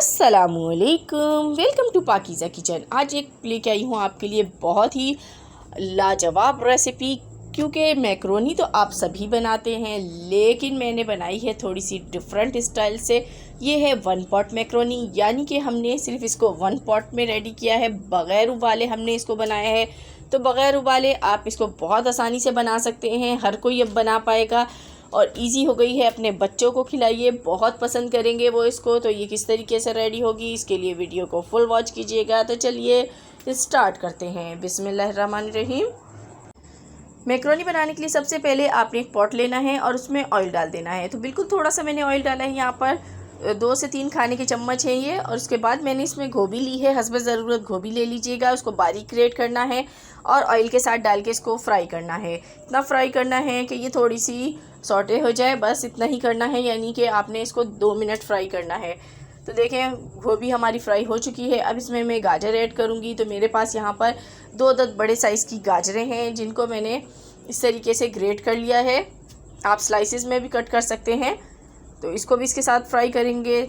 अस्सलामुअलैकुम, welcome to Pakeezah kitchen. आज एक लेके आई हूँ आपके लिए बहुत ही लाजवाब रेसिपी। क्योंकि मैक्रोनी तो आप सभी बनाते हैं, लेकिन मैंने बनाई है थोड़ी सी डिफरेंट स्टाइल से। ये है वन पॉट मैक्रोनी, यानी कि हमने सिर्फ इसको वन पॉट में रेडी किया है, बग़ैर उबाले हमने इसको बनाया है। तो बग़ैर उबाले आप इसको बहुत आसानी से बना सकते हैं, हर कोई अब बना पाएगा और इजी हो गई है। अपने बच्चों को खिलाइए, बहुत पसंद करेंगे वो इसको। तो ये किस तरीके से रेडी होगी, इसके लिए वीडियो को फुल वॉच कीजिएगा। तो चलिए स्टार्ट करते हैं। बिस्मिल्लाहिर्रहमानिर्रहीम। मैक्रोनी बनाने के लिए सबसे पहले आपने एक पॉट लेना है और उसमें ऑयल डाल देना है। तो बिल्कुल थोड़ा सा मैंने ऑयल डाला है, यहाँ पर 2 से 3 खाने के चम्मच है ये। और उसके बाद मैंने इसमें गोभी ली है, हस्ब ज़रूरत गोभी ले लीजिएगा। उसको बारीक ग्रेट करना है और ऑयल के साथ डाल के इसको फ्राई करना है। इतना फ्राई करना है कि ये थोड़ी सी सॉटे हो जाए, बस इतना ही करना है, यानी कि आपने इसको 2 मिनट फ्राई करना है। तो देखें गोभी हमारी फ्राई हो चुकी है। अब इसमें मैं गाजर ऐड करूँगी। तो मेरे पास यहाँ पर 2 अदद बड़े साइज़ की गाजरें हैं, जिनको मैंने इस तरीके से ग्रेट कर लिया है। आप स्लाइसेस में भी कट कर सकते हैं। तो इसको भी इसके साथ फ्राई करेंगे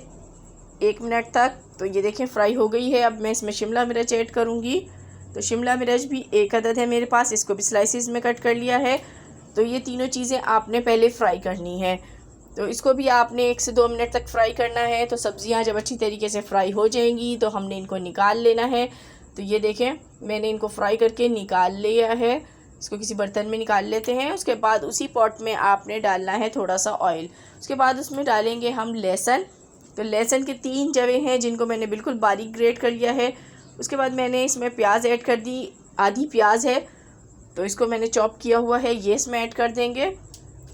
1 मिनट तक। तो ये देखें फ्राई हो गई है। अब मैं इसमें शिमला मिर्च ऐड करूँगी। तो शिमला मिर्च भी 1 अदद है मेरे पास, इसको भी स्लाइसेस में कट कर लिया है। तो ये तीनों चीज़ें आपने पहले फ्राई करनी है। तो इसको भी आपने 1 से 2 मिनट तक फ्राई करना है। तो सब्ज़ियाँ जब अच्छी तरीके से फ्राई हो जाएंगी तो हमने इनको निकाल लेना है। तो ये देखें मैंने इनको फ्राई करके निकाल लिया है। इसको किसी बर्तन में निकाल लेते हैं। उसके बाद उसी पॉट में आपने डालना है थोड़ा सा ऑयल। उसके बाद उसमें डालेंगे हम लहसुन। तो लहसुन के 3 जवे हैं, जिनको मैंने बिल्कुल बारीक ग्रेट कर लिया है। उसके बाद मैंने इसमें प्याज ऐड कर दी, आधी प्याज है तो इसको मैंने चॉप किया हुआ है, ये इसमें ऐड कर देंगे।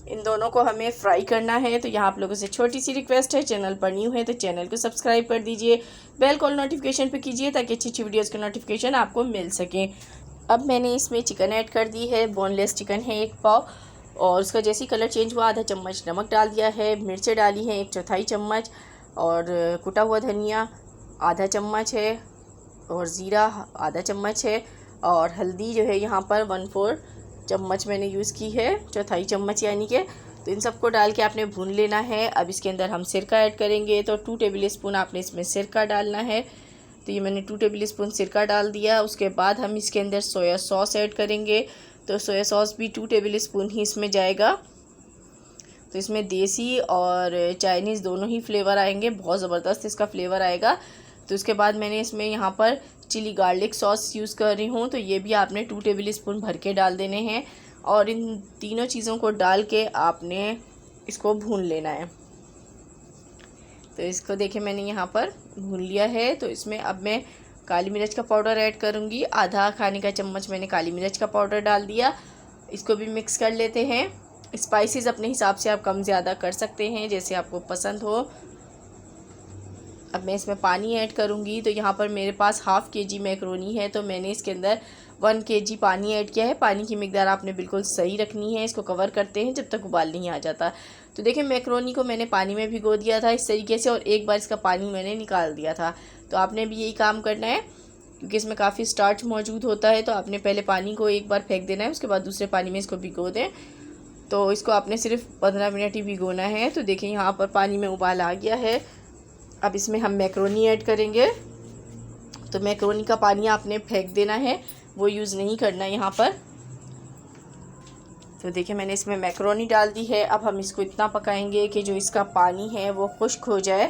इन दोनों को हमें फ्राई करना है। तो यहाँ आप लोगों से छोटी सी रिक्वेस्ट है, चैनल पर न्यू है तो चैनल को सब्सक्राइब कर दीजिए, बेल कॉल नोटिफिकेशन पे कीजिए ताकि अच्छी अच्छी वीडियोज़ के नोटिफिकेशन आपको मिल सकें। अब मैंने इसमें चिकन ऐड कर दी है, बोनलेस चिकन है 1 पाव। और उसका जैसे ही कलर चेंज हुआ आधा चम्मच नमक डाल दिया है, मिर्चें डाली हैं 1/4 चम्मच, और कुटा हुआ धनिया आधा चम्मच है, और ज़ीरा आधा चम्मच है, और हल्दी जो है यहाँ पर 1/4 चम्मच मैंने यूज़ की है, 1/4 चम्मच यानी कि। तो इन सबको डाल के आपने भून लेना है। अब इसके अंदर हम सिरका ऐड करेंगे। तो 2 टेबल स्पून आपने इसमें सिरका डालना है। तो ये मैंने 2 टेबल स्पून सिरका डाल दिया। उसके बाद हम इसके अंदर सोया सॉस ऐड करेंगे। तो सोया सॉस भी 2 टेबल स्पून ही इसमें जाएगा। तो इसमें देसी और चाइनीज़ दोनों ही फ्लेवर आएंगे, बहुत ज़बरदस्त इसका फ्लेवर आएगा। तो उसके बाद मैंने इसमें यहाँ पर चिली गार्लिक सॉस यूज़ कर रही हूँ। तो ये भी आपने 2 टेबल स्पून भर के डाल देने हैं। और इन तीनों चीज़ों को डाल के आपने इसको भून लेना है। तो इसको देखिए मैंने यहाँ पर भून लिया है। तो इसमें अब मैं काली मिर्च का पाउडर ऐड करूँगी, आधा खाने का चम्मच मैंने काली मिर्च का पाउडर डाल दिया। इसको भी मिक्स कर लेते हैं। स्पाइसेस अपने हिसाब से आप कम ज़्यादा कर सकते हैं, जैसे आपको पसंद हो। अब मैं इसमें पानी ऐड करूँगी। तो यहाँ पर मेरे पास हाफ़ kg मैक्रोनी है, तो मैंने इसके अंदर 1 kg पानी ऐड किया है। पानी की मिकदार आपने बिल्कुल सही रखनी है। इसको कवर करते हैं जब तक उबाल नहीं आ जाता। तो देखिए मैक्रोनी को मैंने पानी में भिगो दिया था इस तरीके से, और एक बार इसका पानी मैंने निकाल दिया था। तो आपने भी यही काम करना है, क्योंकि इसमें काफ़ी स्टार्च मौजूद होता है। तो आपने पहले पानी को एक बार फेंक देना है, उसके बाद दूसरे पानी में इसको भिगो दें। तो इसको आपने सिर्फ 15 मिनट ही भिगोना है। तो देखिए यहाँ पर पानी में उबाल आ गया है। अब इसमें हम मैक्रोनी ऐड करेंगे। तो मैक्रोनी का पानी आपने फेंक देना है, वो यूज़ नहीं करना यहाँ पर। तो देखिए मैंने इसमें मैक्रोनी डाल दी है। अब हम इसको इतना पकाएंगे कि जो इसका पानी है वो खुश्क हो जाए।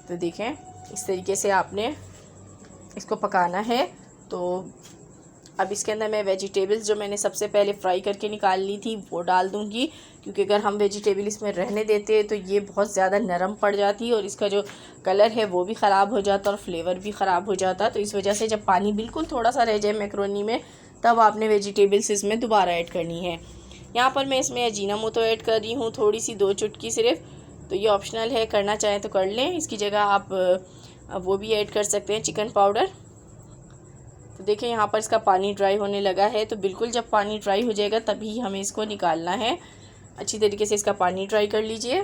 तो देखें इस तरीके से आपने इसको पकाना है। तो अब इसके अंदर मैं वेजिटेबल्स जो मैंने सबसे पहले फ्राई करके निकाल ली थी वो डाल दूंगी, क्योंकि अगर हम वेजिटेबल इसमें रहने देते तो ये बहुत ज़्यादा नरम पड़ जाती और इसका जो कलर है वो भी ख़राब हो जाता और फ्लेवर भी ख़राब हो जाता। तो इस वजह से जब पानी बिल्कुल थोड़ा सा रह जाए मैक्रोनी में, तब आपने वेजिटेबल्स इसमें दोबारा ऐड करनी है। यहाँ पर मैं इसमें अजीनामोटो ऐड कर रही हूँ, थोड़ी सी 2 चुटकी सिर्फ। तो ये ऑप्शनल है, करना चाहें तो कर लें। इसकी जगह आप वो भी ऐड कर सकते हैं, चिकन पाउडर। तो देखिए यहाँ पर इसका पानी ड्राई होने लगा है। तो बिल्कुल जब पानी ड्राई हो जाएगा तभी हमें इसको निकालना है। अच्छी तरीके से इसका पानी ड्राई कर लीजिए।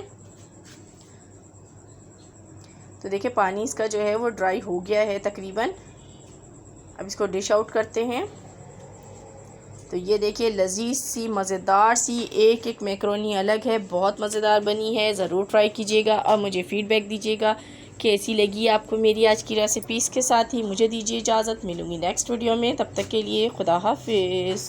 तो देखिए पानी इसका जो है वो ड्राई हो गया है तकरीबन। अब इसको डिश आउट करते हैं। तो ये देखिए लजीज सी मज़ेदार सी एक एक मैक्रोनी अलग है, बहुत मज़ेदार बनी है। ज़रूर ट्राई कीजिएगा और मुझे फ़ीडबैक दीजिएगा कैसी लगी आपको मेरी आज की रेसिपीज़ के साथ ही मुझे दीजिए इजाज़त। मिलूँगी नेक्स्ट वीडियो में, तब तक के लिए खुदा हाफिज़।